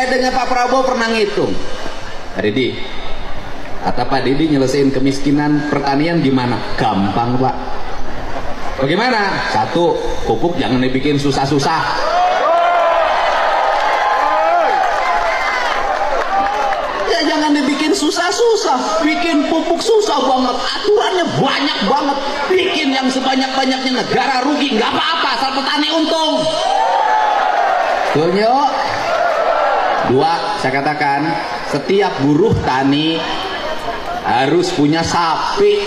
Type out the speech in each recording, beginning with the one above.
Saya dengan Pak Prabowo pernah ngitung. Pak Didi, kata Pak Didi, nyelesain kemiskinan pertanian gimana? Gampang, Pak. Bagaimana? Satu, pupuk jangan dibikin susah-susah. Jangan dibikin susah-susah, bikin pupuk susah banget, aturannya banyak banget, bikin yang sebanyak-banyaknya, negara rugi, nggak apa-apa, asal petani untung. Betul, yuk. Dua, saya katakan, setiap buruh tani harus punya sapi.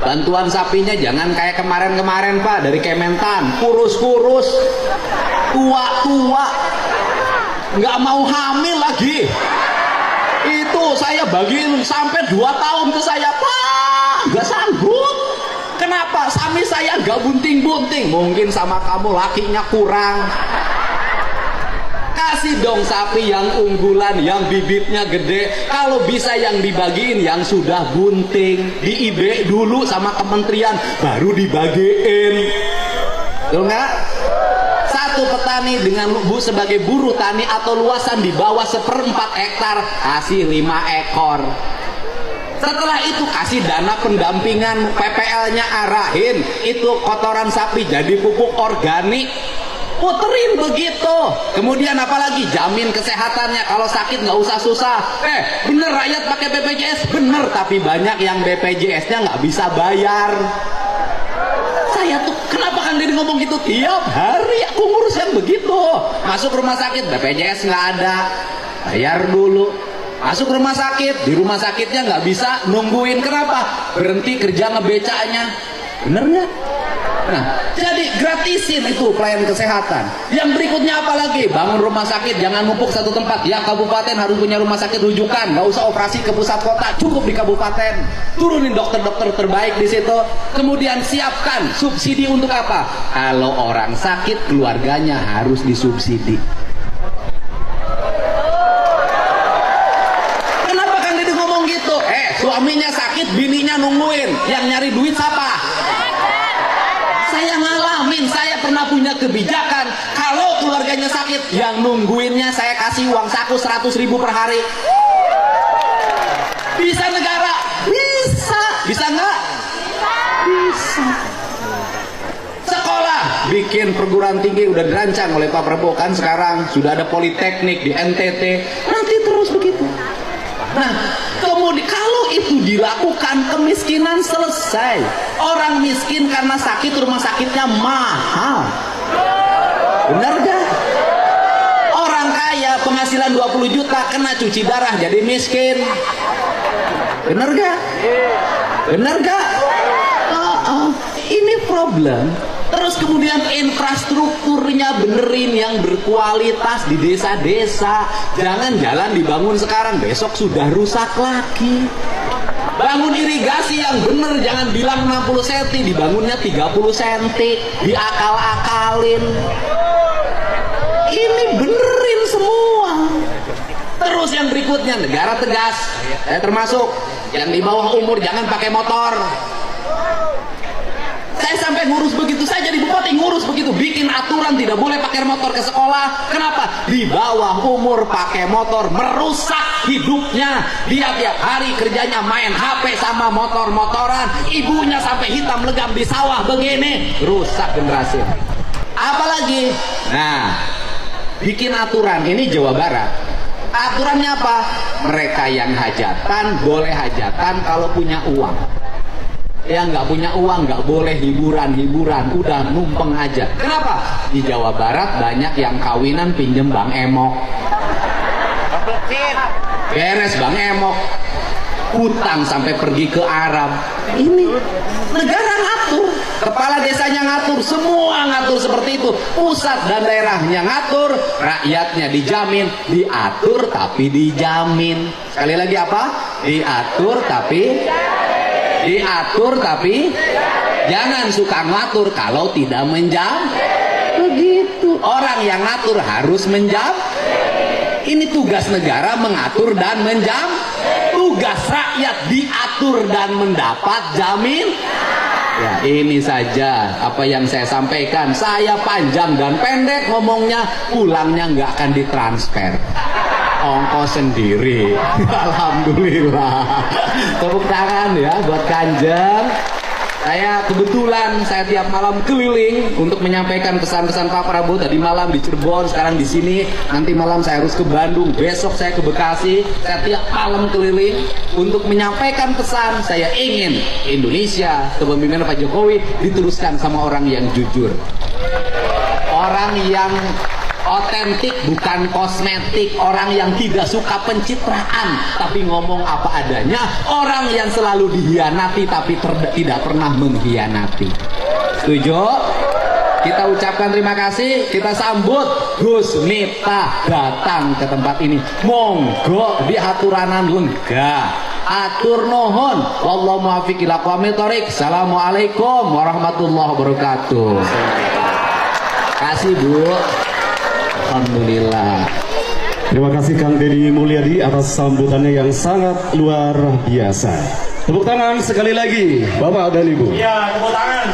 Bantuan sapinya jangan kayak kemarin-kemarin, Pak, dari Kementan, kurus-kurus, tua-tua, nggak mau hamil lagi. Itu saya bagiin sampai 2 tahun ke saya, Pak, nggak sanggup. Kenapa? Sapi saya nggak bunting-bunting. Mungkin sama kamu lakinya kurang. Kasih dong sapi yang unggulan, yang bibitnya gede. Kalau bisa yang dibagiin yang sudah bunting, di IB dulu sama kementerian, baru dibagiin. Betul nggak? Satu petani dengan sebagai buruh tani atau luasan di bawah 1/4 hektar kasih 5 ekor. Setelah itu kasih dana pendampingan, PPL-nya arahin itu kotoran sapi jadi pupuk organik, puterin begitu. Kemudian apalagi jamin kesehatannya, kalau sakit nggak usah susah. Bener rakyat pakai BPJS, bener, tapi banyak yang BPJS-nya nggak bisa bayar. Saya tuh kenapa kan dia ngomong gitu tiap hari, aku ngurus yang begitu. Masuk rumah sakit BPJS nggak ada, bayar dulu. Masuk rumah sakit, di rumah sakitnya nggak bisa nungguin. Kenapa? Berhenti kerja ngebecanya. Bener nggak? Nah, jadi gratisin itu pelayanan kesehatan. Yang berikutnya apa lagi? Bangun rumah sakit, jangan numpuk satu tempat. Ya, kabupaten harus punya rumah sakit rujukan, nggak usah operasi ke pusat kota, cukup di kabupaten. Turunin dokter-dokter terbaik di situ. Kemudian siapkan subsidi untuk apa? Kalau orang sakit, keluarganya harus disubsidi. Kenapa kan dia ngomong gitu? Suaminya sakit, bininya nungguin. Yang nyari duit siapa? Saya ngalamin, saya pernah punya kebijakan, kalau keluarganya sakit, yang nungguinnya saya kasih uang saku 100.000 per hari. Bisa negara? Bisa. Bisa nggak? Bisa. Sekolah, bikin perguruan tinggi udah dirancang oleh Pak Prabowo kan sekarang, sudah ada politeknik di NTT, nanti terus begitu. Nah, kemudian kalau itu dilakukan, kemiskinan selesai. Orang miskin karena sakit, rumah sakitnya mahal. Benar gak? Orang kaya penghasilan 20 juta kena cuci darah jadi miskin. Benar gak? Benar gak? Ini problem. Terus kemudian infrastrukturnya benerin yang berkualitas di desa-desa. Jangan jalan dibangun sekarang, besok sudah rusak lagi. Bangun irigasi yang bener, jangan bilang 60 cm, dibangunnya 30 cm, diakal-akalin. Ini benerin semua. Terus yang berikutnya, negara tegas, termasuk yang di bawah umur jangan pakai motor. Saya sampai ngurus begitu, saya jadi bupati ngurus begitu, bikin aturan tidak boleh pakai motor ke sekolah. Kenapa? Di bawah umur pakai motor merusak hidupnya. Dia tiap hari kerjanya main HP sama motor-motoran, ibunya sampai hitam legam di sawah begini, rusak generasi. Apalagi, nah, bikin aturan, ini Jawa Barat. Aturannya apa? Mereka yang hajatan boleh hajatan kalau punya uang. Yang nggak punya uang nggak boleh hiburan-hiburan, udah numpeng aja. Kenapa? Di Jawa Barat banyak yang kawinan pinjem Bang Emok. Beres Bang Emok, hutang sampai pergi ke Arab. Ini negara ngatur, kepala desanya ngatur, semua ngatur seperti itu. Pusat dan daerahnya ngatur, rakyatnya dijamin, diatur tapi dijamin. Sekali lagi apa? Diatur tapi jangan suka ngatur kalau tidak menjam. Begitu. Orang yang ngatur harus menjam. Ini tugas negara mengatur dan menjam. Tugas rakyat diatur dan mendapat jamin. Ya, ini saja apa yang saya sampaikan. Saya panjang dan pendek ngomongnya, pulangnya nggak akan ditransfer. Ongkos sendiri. Alhamdulillah. Tepuk tangan ya buat Kanjeng. Saya kebetulan tiap malam keliling untuk menyampaikan pesan-pesan Pak Prabowo. Tadi malam di Cirebon, sekarang di sini. Nanti malam saya harus ke Bandung, besok saya ke Bekasi. Saya tiap malam keliling untuk menyampaikan pesan. Saya ingin Indonesia kepemimpinan Pak Jokowi diteruskan sama orang yang jujur, orang yang otentik bukan kosmetik, orang yang tidak suka pencitraan tapi ngomong apa adanya, orang yang selalu dihianati tapi tidak pernah mengkhianati. Setuju? Kita ucapkan terima kasih, kita sambut Gus Miftah datang ke tempat ini. Monggo diaturanan lega. Atur nuhun. Wallahu muwaffiq ila aqwamit thoriq. Assalamualaikum warahmatullahi wabarakatuh. Kasih Bu. Alhamdulillah. Terima kasih Kang Deddy Mulyadi atas sambutannya yang sangat luar biasa. Tepuk tangan sekali lagi Bapak dan Ibu. Iya, tepuk tangan.